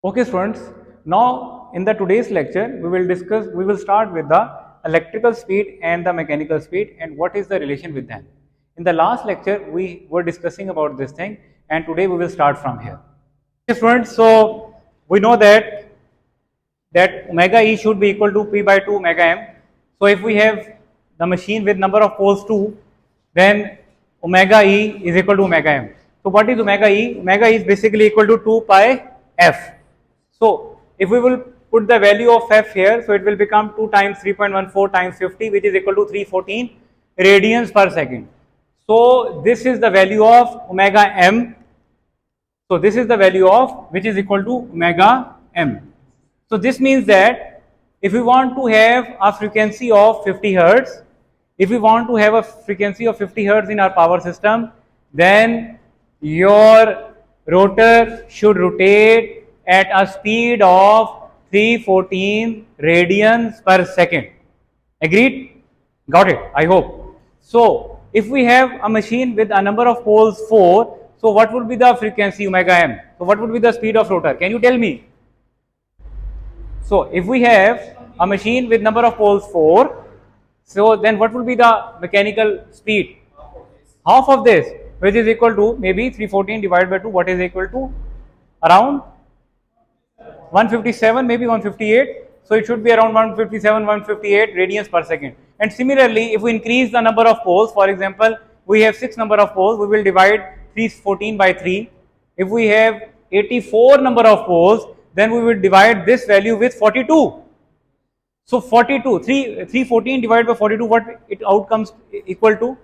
Okay students, now in the today's lecture we will start with the electrical speed and the mechanical speed and what is the relation with them. In the last lecture we were discussing about this thing and today we will start from here. Okay students, so we know that omega E should be equal to P by 2 omega M. So if we have the machine with number of poles 2, then omega E is equal to omega M. So what is omega E? Omega E is basically equal to 2 pi F. So if we will put the value of F here, so it will become 2 times 3.14 times 50, which is equal to 314 radians per second. So this is the value of omega M. So this is the value of which is equal to omega M. So this means that if we want to have a frequency of 50 hertz, if we want to have a frequency of 50 hertz in our power system, then your rotor should rotate at a speed of 314 radians per second. Agreed? Got it? I hope. So if we have a machine with a number of poles 4, so what would be the frequency omega m? So what would be the speed of rotor? Can you tell me? So if we have a machine with number of poles 4, so then what will be the mechanical speed? Half of this, which is equal to maybe 314 divided by 2, what is equal to around 157, maybe 158. So it should be around 157, 158 radians per second. And similarly, if we increase the number of poles, for example, we have 6 number of poles, we will divide 314 by 3. If we have 84 number of poles, then we will divide this value with 42. So 42, 314 divided by 42, what it outcomes equal to?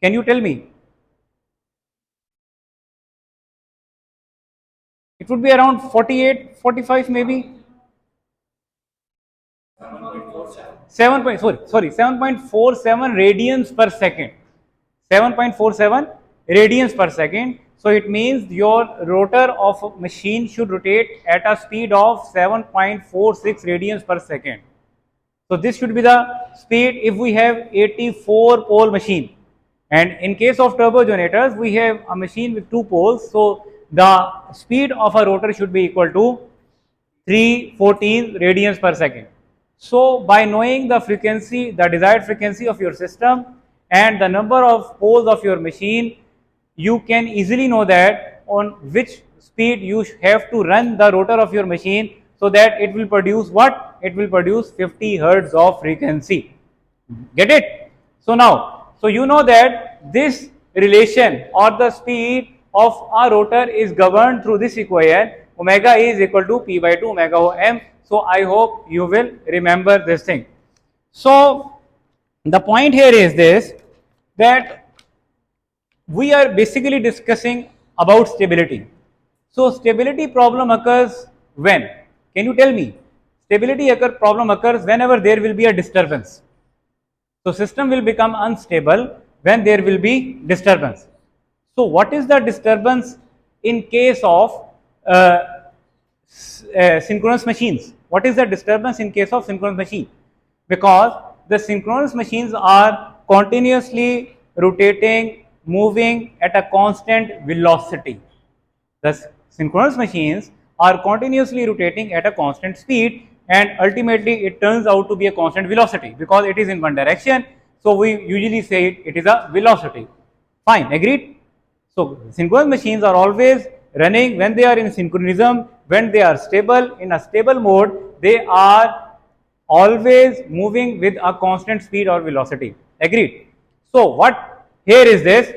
Can you tell me? It would be around 48, 45 maybe. 7.47 radians per second. 7.47 radians per second. So it means your rotor of a machine should rotate at a speed of 7.46 radians per second. So this should be the speed if we have 84 pole machine. And in case of turbo generators, we have a machine with 2 poles. So the speed of a rotor should be equal to 314 radians per second. So by knowing the frequency, the desired frequency of your system and the number of poles of your machine, you can easily know that on which speed you have to run the rotor of your machine so that it will produce what? It will produce 50 hertz of frequency. Get it? So now, so you know that this relation or the speed of a rotor is governed through this equation, omega E is equal to P by 2 omega M. So I hope you will remember this thing. So the point here is this, that we are basically discussing about stability. So stability problem occurs when? Can you tell me? Stability problem occurs whenever there will be a disturbance. So system will become unstable when there will be disturbance. So what is the disturbance in case of synchronous machines? What is the disturbance in case of synchronous machine? Because the synchronous machines are continuously rotating, moving at a constant velocity. The synchronous machines are continuously rotating at a constant speed and ultimately it turns out to be a constant velocity because it is in one direction. So we usually say it is a velocity. Fine, agreed? So synchronous machines are always running when they are in synchronism, when they are stable, in a stable mode, they are always moving with a constant speed or velocity. Agreed? So what here is this?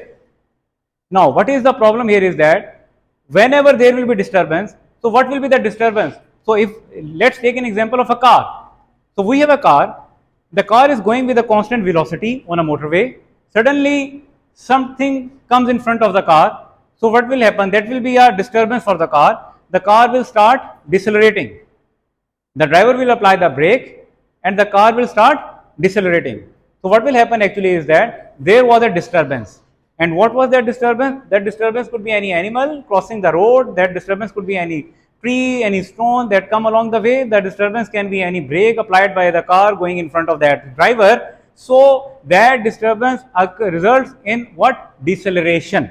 Now what is the problem here is that whenever there will be disturbance, so what will be the disturbance? So if let's take an example of a car. So we have a car, the car is going with a constant velocity on a motorway. Suddenly something comes in front of the car. So what will happen? That will be a disturbance for the car. The car will start decelerating. The driver will apply the brake and the car will start decelerating. So what will happen actually is that there was a disturbance. And what was that disturbance? That disturbance could be any animal crossing the road, that disturbance could be any tree, any stone that come along the way, the disturbance can be any brake applied by the car going in front of that driver. So that disturbance results in what? Deceleration.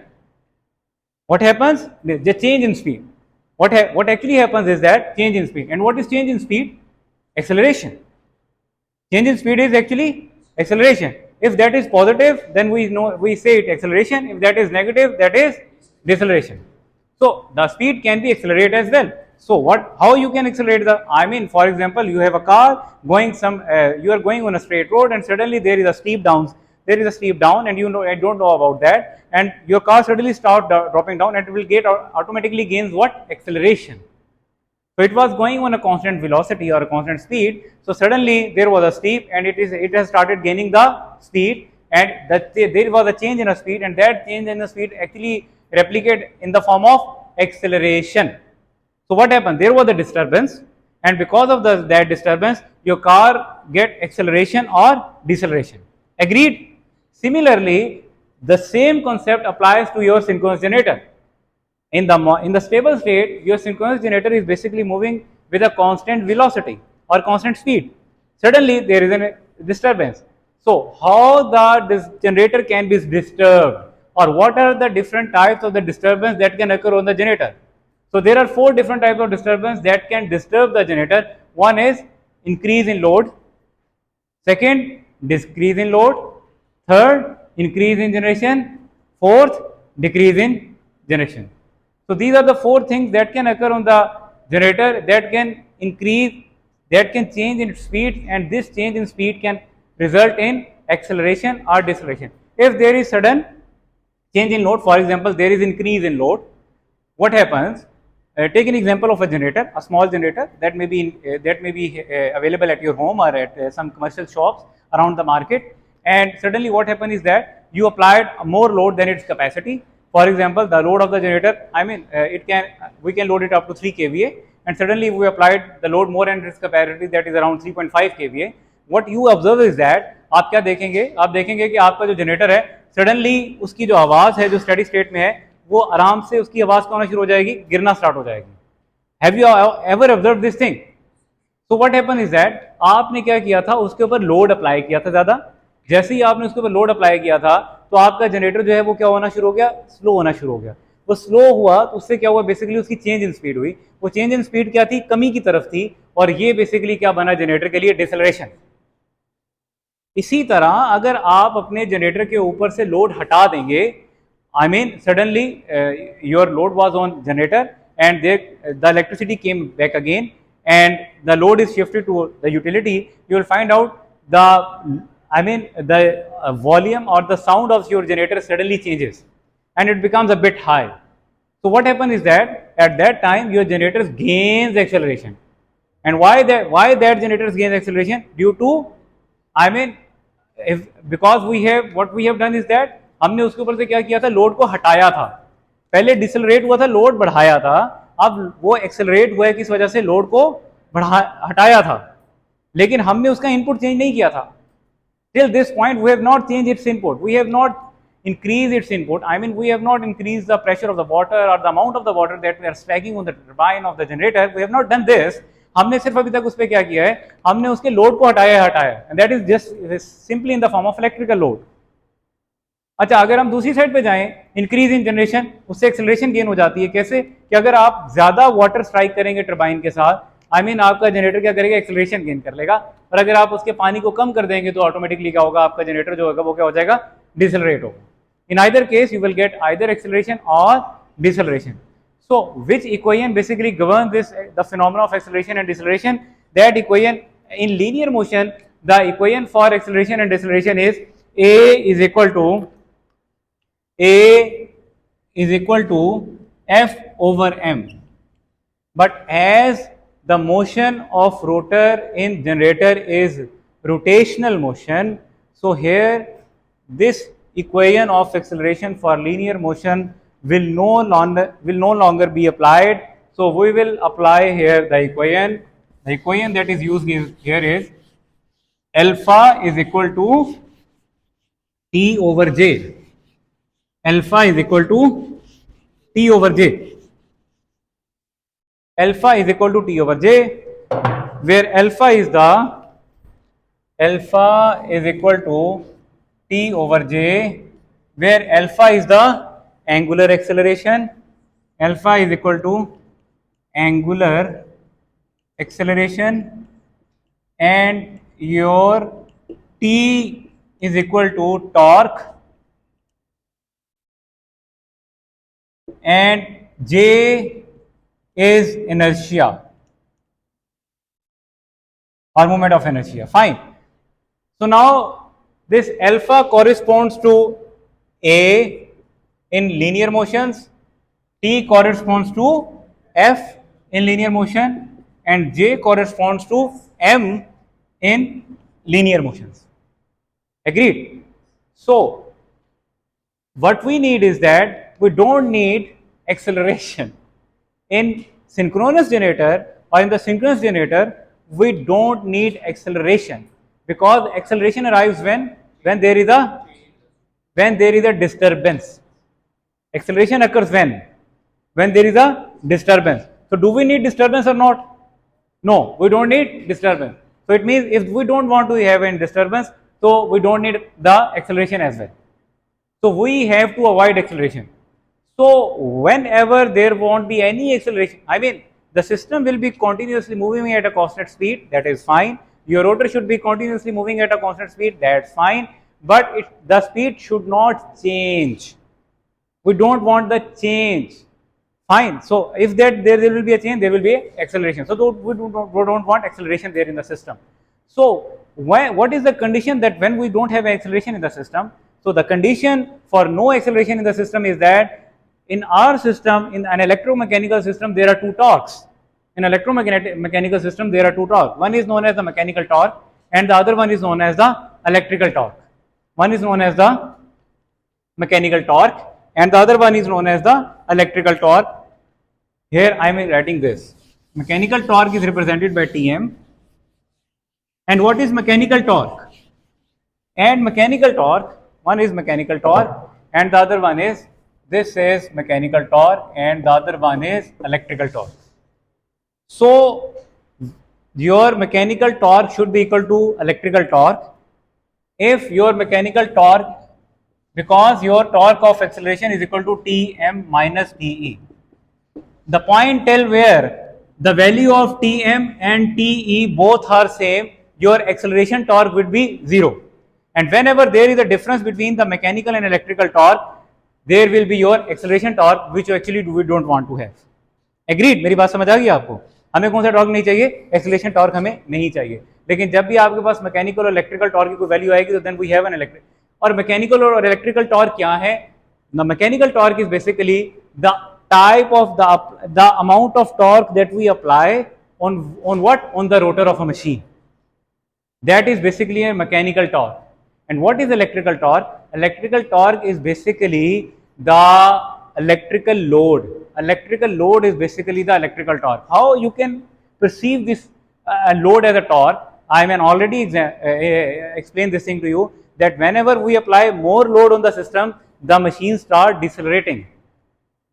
What happens? The change in speed. What actually happens is that change in speed. And what is change in speed? Acceleration. Change in speed is actually acceleration. If that is positive, then we say it acceleration. If that is negative, that is deceleration. So the speed can be accelerated as well. So how you can accelerate for example, you have a car going you are going on a straight road and suddenly there is a steep down. There is a steep down and I don't know about that, and your car suddenly start dropping down and it will automatically gains what? Acceleration. So it was going on a constant velocity or a constant speed. So suddenly there was a steep and it has started gaining the speed, and there was a change in a speed, and that change in the speed actually replicated in the form of acceleration. So what happened? There was a disturbance, and because of that disturbance, your car get acceleration or deceleration. Agreed? Similarly, the same concept applies to your synchronous generator. In the stable state, your synchronous generator is basically moving with a constant velocity or constant speed. Suddenly there is a disturbance. So how this generator can be disturbed, or what are the different types of the disturbance that can occur on the generator? So there are 4 different types of disturbance that can disturb the generator. One is increase in load, second decrease in load, third increase in generation, fourth decrease in generation. So these are the 4 things that can occur on the generator that can increase, that can change in speed, and this change in speed can result in acceleration or deceleration. If there is sudden change in load, for example, there is increase in load, what happens? Take an example of a generator, a small generator that may be available at your home or at some commercial shops around the market, and suddenly what happens is that you applied more load than its capacity. For example, the load of the generator, we can load it up to 3 kVA, and suddenly we applied the load more than its capacity, that is around 3.5 kVA. What you observe is that आप देखेंगे कि आपका जो generator है, suddenly उसकी जो आवाज है जो स्टेडी स्टेट में है, वो आराम से उसकी आवाज क्या होना शुरू हो जाएगी? गिरना स्टार्ट हो जाएगी. Have you ever observe this thing? So what happen is that आपने क्या किया था, उसके ऊपर लोड अप्लाई किया था ज्यादा. जैसे ही आपने उसके ऊपर लोड अप्लाई किया था, तो आपका जनरेटर जो है वो क्या होना शुरू हो गया? स्लो होना शुरू हो गया. वो स्लो हुआ तो उससे क्या हुआ? बेसिकली उसकी चेंज इन स्पीड हुई. वो चेंज इन स्पीड क्या थी? कमी की तरफ थी, और ये बेसिकली क्या बना जनरेटर के लिए? डिसेलरेशन. इसी तरह अगर आप अपने जनरेटर के ऊपर से लोड हटा देंगे, suddenly your load was on generator and the electricity came back again and the load is shifted to the utility, you will find out the volume or the sound of your generator suddenly changes and it becomes a bit high. So what happens is that at that time your generator gains acceleration. And why that generator gains acceleration? Due to because what we have done is that हमने उसके ऊपर से क्या किया था? Load को हटाया था. पहले डिसेलरेट हुआ था, लोड बढ़ाया था. अब वो एक्सेलरेट हुआ है किस वजह से? लोड को हटाया था, लेकिन हमने उसका इनपुट चेंज नहीं किया था. Till this point we have not changed its input, we have not increased its input. We have not increased the pressure of the water or the amount of the water that we are stacking on the turbine of the generator. We have not done this. हमने सिर्फ अभी तक उस पर क्या किया है? हमने उसके लोड को हटाया. And that is just simply in the form of electrical load. अच्छा, अगर हम दूसरी साइड पे जाएं, इंक्रीज इन जनरेशन, उससे एक्सेलरेशन गेन हो जाती है. कैसे? कि अगर आप ज्यादा वाटर स्ट्राइक करेंगे टरबाइन के साथ, आपका जनरेटर क्या करेगा? एक्सेलरेशन गेन कर लेगा. और अगर आप उसके पानी को कम कर देंगे तो ऑटोमेटिकली क्या होगा? आपका जनरेटर जो होगा वो क्या हो जाएगा? डिसेलरेट होगा. In either case you will get either acceleration और deceleration. So which equation basically governs the phenomena of acceleration and deceleration? That equation in linear motion, the equation for acceleration and deceleration is A is equal to F over m. But as the motion of rotor in generator is rotational motion, so here this equation of acceleration for linear motion will no longer be applied. So we will apply here the equation. The equation that is used here is alpha is equal to T over J. Alpha is equal to T over J. Alpha is equal to T over J, where alpha is equal to T over J, where alpha is the angular acceleration. Alpha is equal to angular acceleration and your t is equal to torque and j is inertia or moment of inertia. Fine. So now this alpha corresponds to A in linear motions, T corresponds to F in linear motion, and J corresponds to M in linear motions. Agreed? So what we need is that we don't need acceleration. In synchronous generator or in the synchronous generator, we don't need acceleration, because acceleration arrives when there is a disturbance. Acceleration occurs when there is a disturbance. So do we need disturbance or not? No, we don't need disturbance. So it means if we don't want to have any disturbance, so we don't need the acceleration as well. So we have to avoid acceleration. So whenever there won't be any acceleration, I mean the system will be continuously moving at a constant speed, that is fine. Your rotor should be continuously moving at a constant speed, that's fine. But the speed should not change. We don't want the change. Fine. So if there will be a change, there will be acceleration. So we don't want acceleration there in the system. So what is the condition that when we don't have acceleration in the system? So the condition for no acceleration in the system is that in our system, in an electromechanical system, there are two torques. In electromechanical system, there are two torques. One is known as the mechanical torque, and the other one is known as the electrical torque. One is known as the mechanical torque, and the other one is known as the electrical torque. Here I am writing this. Mechanical torque is represented by Tm. And what is mechanical torque? And mechanical torque, one is mechanical torque and the other one is, this is mechanical torque and the other one is electrical torque. So your mechanical torque should be equal to electrical torque. If your mechanical torque, because your torque of acceleration is equal to Tm minus Te. The point till where the value of Tm and Te both are same, your acceleration torque would be 0. And whenever there is a difference between the mechanical and electrical torque, there will be your acceleration torque, which actually we don't want to have. Agreed? मेरी बात समझ आ गई आपको? हमें कौन सा torque नहीं चाहिए? एक्सेलरेशन टॉर्क हमें नहीं चाहिए. लेकिन जब भी आपके पास मैकेनिकल और इलेक्ट्रिकल टॉर्क की कोई वैल्यू आएगी तो then we have an electric. और मैकेनिकल और इलेक्ट्रिकल टॉर्क क्या है? The mechanical torque is basically the type of the amount of torque that we apply on what? On the rotor of a machine. That is basically a mechanical torque. And what is electrical torque? Electrical torque is basically the electrical load. Electrical load is basically the electrical torque. How you can perceive this load as a torque? I mean already explained this thing to you, that whenever we apply more load on the system, the machine starts decelerating.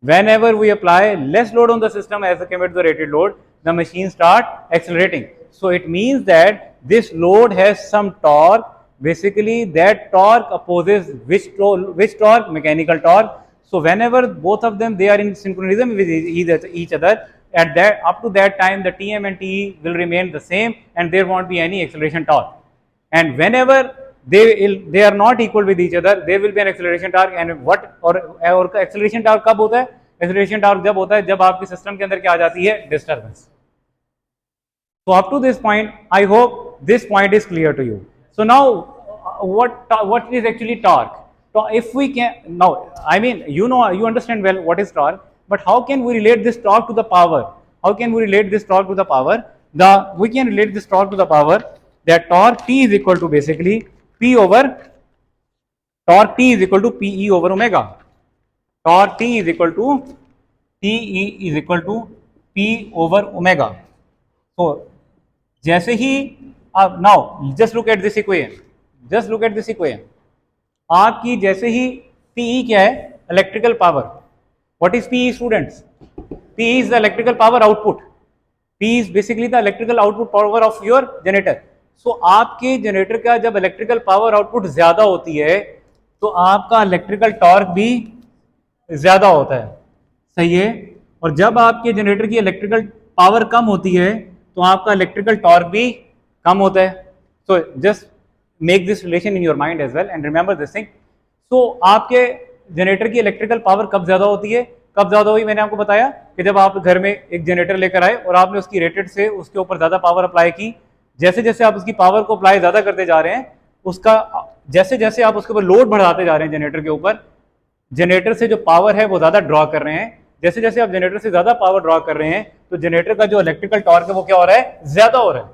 Whenever we apply less load on the system as compared to the rated load, the machine starts accelerating. So it means that this load has some torque. Basically that torque opposes which torque? Mechanical torque. So whenever both of them they are in synchronism with each other, at that up to that time the Tm and Te will remain the same and there won't be any acceleration torque. And whenever they are not equal with each other, there will be an acceleration torque. And what और acceleration torque कब होता है? Acceleration torque जब होता है जब आपके system के अंदर क्या आ जाती है? Disturbance. So up to this point, I hope this point is clear to you. So now what is actually torque? So if we can now, I mean you understand well what is torque, but how can we relate this torque to the power? How can we relate this torque to the power? We can relate this torque to the power that torque T is equal to basically torque T is equal to Pe over omega. Torque T is equal to P over omega. So जैसे ही now just look at this equation. Just look at this equation. आपकी जैसे ही Pe क्या है? Electrical power. What is Pe, students? Pe is the electrical power output. P is basically the electrical output power of your generator. So आपके generator का जब electrical power output ज्यादा होती है तो आपका इलेक्ट्रिकल टॉर्क भी ज्यादा होता है. सही है? और जब आपके जनरेटर की इलेक्ट्रिकल पावर कम होती है तो आपका इलेक्ट्रिकल टॉर्क भी कम होता है. So just make this relation in your mind as well and remember this thing. So आपके जनरेटर की इलेक्ट्रिकल पावर कब ज्यादा होती है, कब ज्यादा हुई, मैंने आपको बताया कि जब आप घर में एक जनरेटर लेकर आए और आपने उसकी रेटेड से उसके ऊपर ज्यादा पावर अप्लाई की. जैसे जैसे आप उसकी पावर को अप्लाई ज्यादा करते जा रहे हैं, उसका जैसे जैसे आप उसके ऊपर लोड बढ़ाते जा रहे हैं जनरेटर के ऊपर, जनरेटर से जो पावर है वो ज्यादा ड्रॉ कर रहे हैं. जैसे जैसे आप जनरेटर से ज्यादा पावर ड्रॉ कर रहे हैं तो जनरेटर का जो इलेक्ट्रिकल टॉर्क है वो क्या हो रहा है, ज्यादा हो रहा है.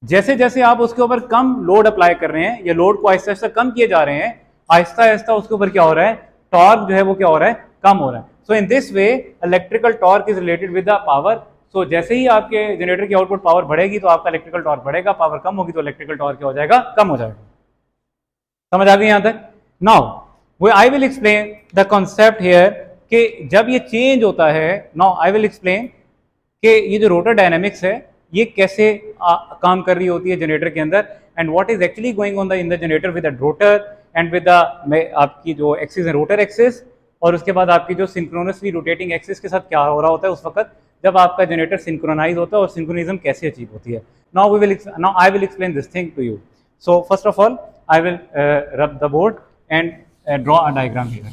जैसे जैसे आप उसके ऊपर कम लोड अप्लाई कर रहे हैं या लोड को आहिस्ता आहिस्ता कम किए जा रहे हैं, आहिस्ता आहिस्ता उसके ऊपर क्या हो रहा है, टॉर्क जो है वो क्या हो रहा है, कम हो रहा है. So in this way electrical torque is related with the power. So जैसे ही आपके जनरेटर की आउटपुट पावर बढ़ेगी तो आपका इलेक्ट्रिकल टॉर्क बढ़ेगा, पावर कम होगी तो इलेक्ट्रिकल टॉर्क क्या हो जाएगा, कम हो जाएगा. समझ आ गई यहां तक? Now I will explain the concept here कि जब ये चेंज होता है, नाउ आई विल एक्सप्लेन कि ये जो रोटर डायनेमिक्स है ये कैसे काम कर रही होती है जनरेटर के अंदर, and what is actually going on the in the generator with the rotor and with the आपकी जो एक्सिस है रोटर एक्सिस, और उसके बाद आपकी जो सिंक्रोनसली रोटेटिंग एक्सिस के साथ क्या हो रहा होता है उस वक्त जब आपका जनरेटर सिंक्रोनाइज होता है और सिंक्रोनिज्म कैसे अचीव होती है. Now I will explain this thing to you. So first of all I will rub the board and draw a diagram here.